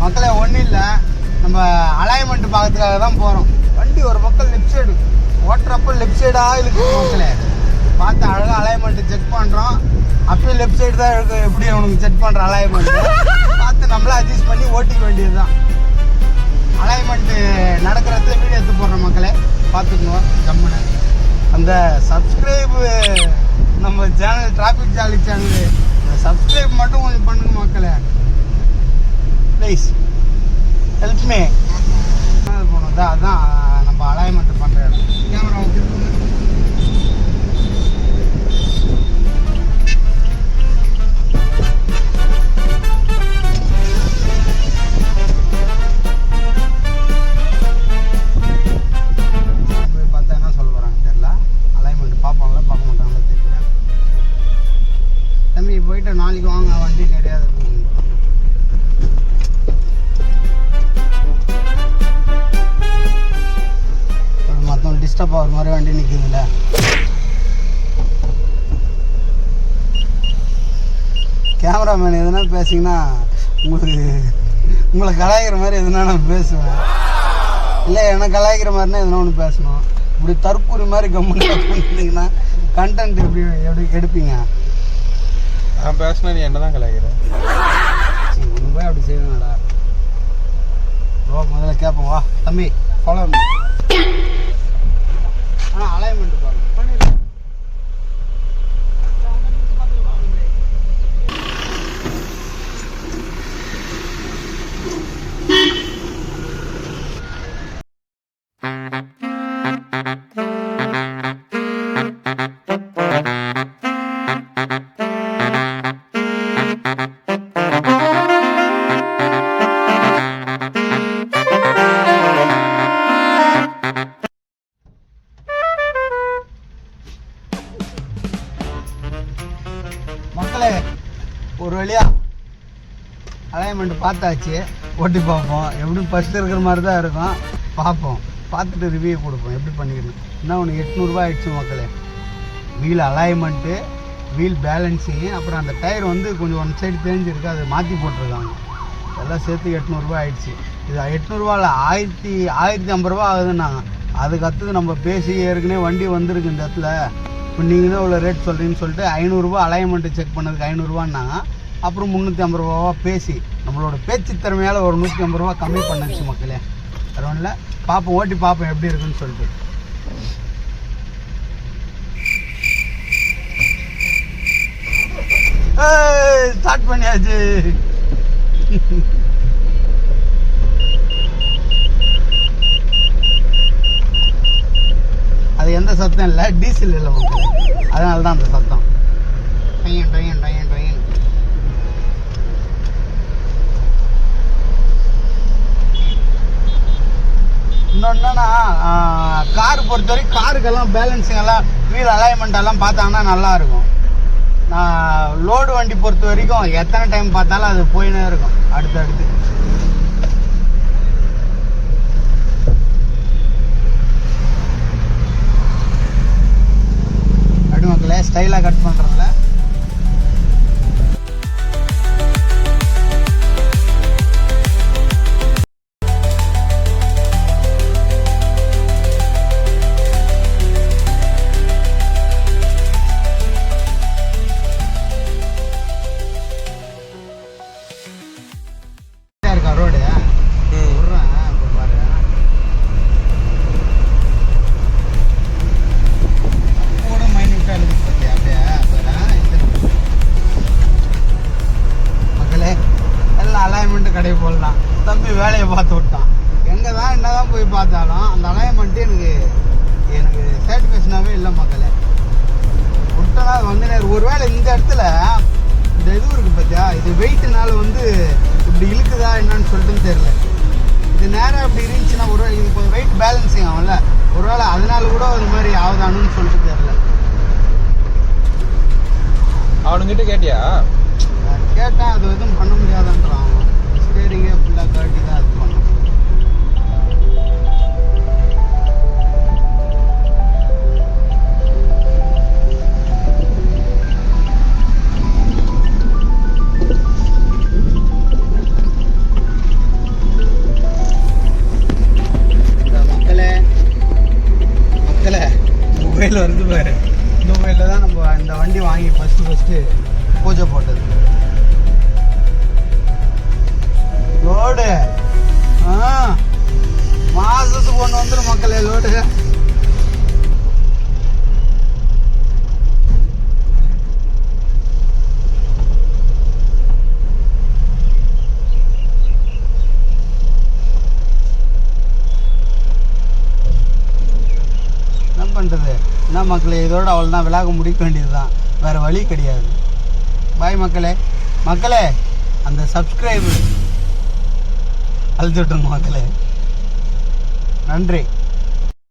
மக்களே ஒன்றும் இல்லை, நம்ம அலைன்மெண்ட் பார்க்கறதுக்காக தான் போகிறோம். வண்டி ஒரு பக்கம் லெஃப்ட் சைடு ஓட்டுறப்போ லெஃப்ட் சைடாக இருக்கு மக்களே. பார்த்து அழகாக அலைன்மெண்ட்டு செக் பண்ணுறோம். அப்பயும் லெஃப்ட் சைடு தான் இருக்கு. எப்படி அவனுக்கு செக் பண்ணுற அலைன்மெண்ட்டு பார்த்து நம்மளே அட்ஜஸ்ட் பண்ணி ஓட்டிக்க வேண்டியது தான். அலைன்மெண்ட்டு நடக்கிறத வீடியோ எடுத்து போடுற மக்களே பார்த்துக்கணும். கம்முன்னு அந்த சப்ஸ்கிரைபு நம்ம channel traffic jolly channel subscribe மட்டும் கொஞ்சம் பண்ணுங்க மக்களே ப்ளீஸ். Help me. போனோம் தான், அதான் நம்ம அலைன்மெண்ட் பண்ணுற இடம். கேமரா பார்த்தா என்ன சொல்ல போகிறாங்க தெரியல. அலைன்மெண்ட் பார்ப்பாங்களா பார்க்க மாட்டாங்களா தெரியல. தம்பி போயிட்டு நாளைக்கு வாங்க, வண்டி நிறையா இருக்கு. மற்றவங்க டிஸ்டர்ப் ஆகிற மாதிரி வண்டி நிற்குதுல்ல. கேமராமேன் எதுனா பேசிங்கன்னா உங்களை கலாய்க்கிற மாதிரி எதுனா நான் பேசுவேன். இல்லை என்ன கலாய்க்கிற மாதிரினா எதுனா ஒன்று பேசணும். இப்படி தற்கூரி மாதிரி கம்முன்னு பண்ணிட்டீங்கன்னா கண்டென்ட் எப்படி எடுப்பீங்க? நான் பேசினா நீ என்ன தான் கலாய்க்கிறேன். சரி ஒன்று போய் அப்படி செய்வேங்கடா. ஓ முதல்ல கேட்போம். வா தம்பி ஃபாலோ பண்ணு. ஆனால் அலைன்மெண்ட் பாருங்க பண்ணிடலாம். மக்களே ஒரு வழியா அலைன்மெண்ட் பார்த்தாச்சு. ஓட்டி பார்ப்போம். எப்படி ஃபஸ்ட்டு இருக்கிற மாதிரி தான் இருக்கும். பார்ப்போம், பார்த்துட்டு ரிவ்யூ கொடுப்போம் எப்படி பண்ணிக்கணும். என்ன ஒன்று 800 ஆயிடுச்சு மக்களே. வீல் அலைன்மெண்ட்டு, வீல் பேலன்ஸிங்கு, அப்புறம் அந்த டயர் வந்து கொஞ்சம் ஒன் சைடு தேஞ்சிருக்கு, அதை மாற்றி போட்டிருக்காங்க. எல்லாம் சேர்த்து 800 ஆயிடுச்சு. இது 800 1050 ஆகுதுன்னாங்க. அதுக்கு அடுத்தது நம்ம பேசி ஏற்கனவே வண்டி வந்திருக்கு இந்த இடத்துல. இப்போ நீங்கள் தான் இவ்வளோ ரேட் சொல்கிறீங்கன்னு சொல்லிட்டு 500 அலைன்மெண்ட்டு செக் பண்ணதுக்கு 500 அப்புறம் 350 பேசி நம்மளோட பேச்சு திறமையால் ஒரு 150 கம்மி பண்ணிச்சு மக்களே. அது ஒன்றும் இல்லை, பார்ப்போம், ஓட்டி பார்ப்போம் எப்படி இருக்குன்னு சொல்லிட்டு. ஸ்டார்ட் பண்ணியாச்சு. அது எந்த சத்தம் இல்லை, டீசல் இல்லை மக்களே, அதனால தான் அந்த சத்தம். டயன் டயன் டயன் டயன். இன்னொன்னா கார் பொறுத்த வரைக்கும் காருக்கெல்லாம் பேலன்ஸிங் எல்லாம் வீல் அலைன்மெண்ட் எல்லாம் பார்த்தாங்கன்னா நல்லா இருக்கும். நான் லோடு வண்டி பொறுத்த வரைக்கும் எத்தனை டைம் பார்த்தாலும் அது போயினே இருக்கும் அடுத்தடுத்து. அப்படி மக்களே ஸ்டைலாக கட் பண்ணுறதுல இருக்கா ரோடு. விட்றேன் இப்போ பாரு. கூட மைன்யூட்டாக எழுதி பார்த்தியா அப்படியே மக்களே. எல்லாம் அலைன்மெண்ட்டு கடை போடலாம். தம்பி வேலையை பார்த்து விட்டான். எங்கே தான் என்ன தான் போய் பார்த்தாலும் அந்த அலைன்மெண்ட்டு எனக்கு சாட்டிஸ்ஃபேக்ஷனாகவே இல்லை மக்களே. விட்டனா அது வந்து ஒருவேளை இந்த இடத்துல இந்த இது இருக்குது பார்த்தியா, இது வெயிட்டுனால வந்து இப்படி இழுக்குதா என்னன்னு சொல்லிட்டுன்னு தெரியல. இது நேரம் அப்படி இருந்துச்சுன்னா ஒரு இது கொஞ்சம் வெயிட் பேலன்ஸிங் ஆகும்ல, ஒருவேளை அதனால கூட ஒரு மாதிரி ஆகுதானுன்னு சொல்லிட்டு தெரியல. அவனுங்கிட்ட கேட்டியா? கேட்டேன், அது எதுவும் பண்ண முடியாதுன்றான். ஸ்டேரிங்கே ஃபுல்லாக காட்டி தான் அது பண்ணும். மொபைல் வருது பாரு. இந்த மொபைலில் தான் நம்ம இந்த வண்டி வாங்கி ஃபஸ்ட்டு பூஜை போட்டது. லோடு மாதத்துக்கு ஒன்று வந்துடும் மக்களே லோடு. என்ன பண்ணுறது? என்ன மக்களே, இதோட அவ்வளோதான், விழாக்க முடிக்க வேண்டியது தான், வேறு வழி கிடையாது. பாய் மக்களே. மக்களே அந்த சப்ஸ்கிரைபு அழுத்திட்டுருங்க மக்களே. நன்றி.